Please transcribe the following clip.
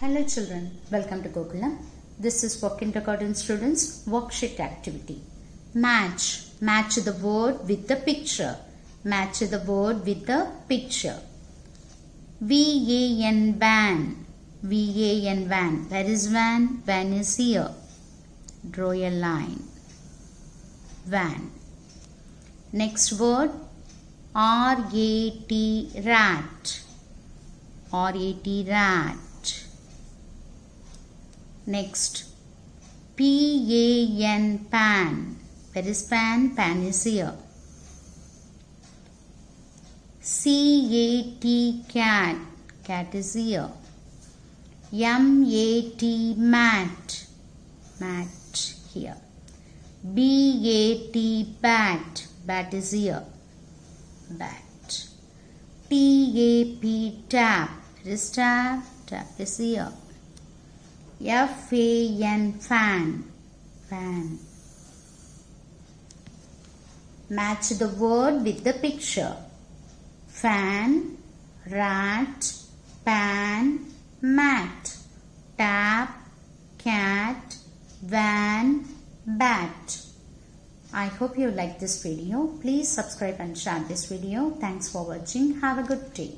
Hello children, welcome to Gokulam. This is for kindergarten students worksheet activity. Match the word with the picture. Match the word with the picture. V-A-N van. V-A-N van. Where is van? Van is here. Draw a line. Van. Next word R-A-T rat. R-A-T rat. Next, P-A-N pan. Where is pan? Pan is here. C-A-T cat. Cat is here. M-A-T mat. Mat here. B-A-T bat. Bat is here. Bat. T-A-P tap. Where is tap? Tap is here. F-A-N fan. Fan. Match the word with the picture. Fan, rat, pan, mat, tap, cat, van, bat. I hope you like this video. Please subscribe and share this video. Thanks for watching. Have a good day.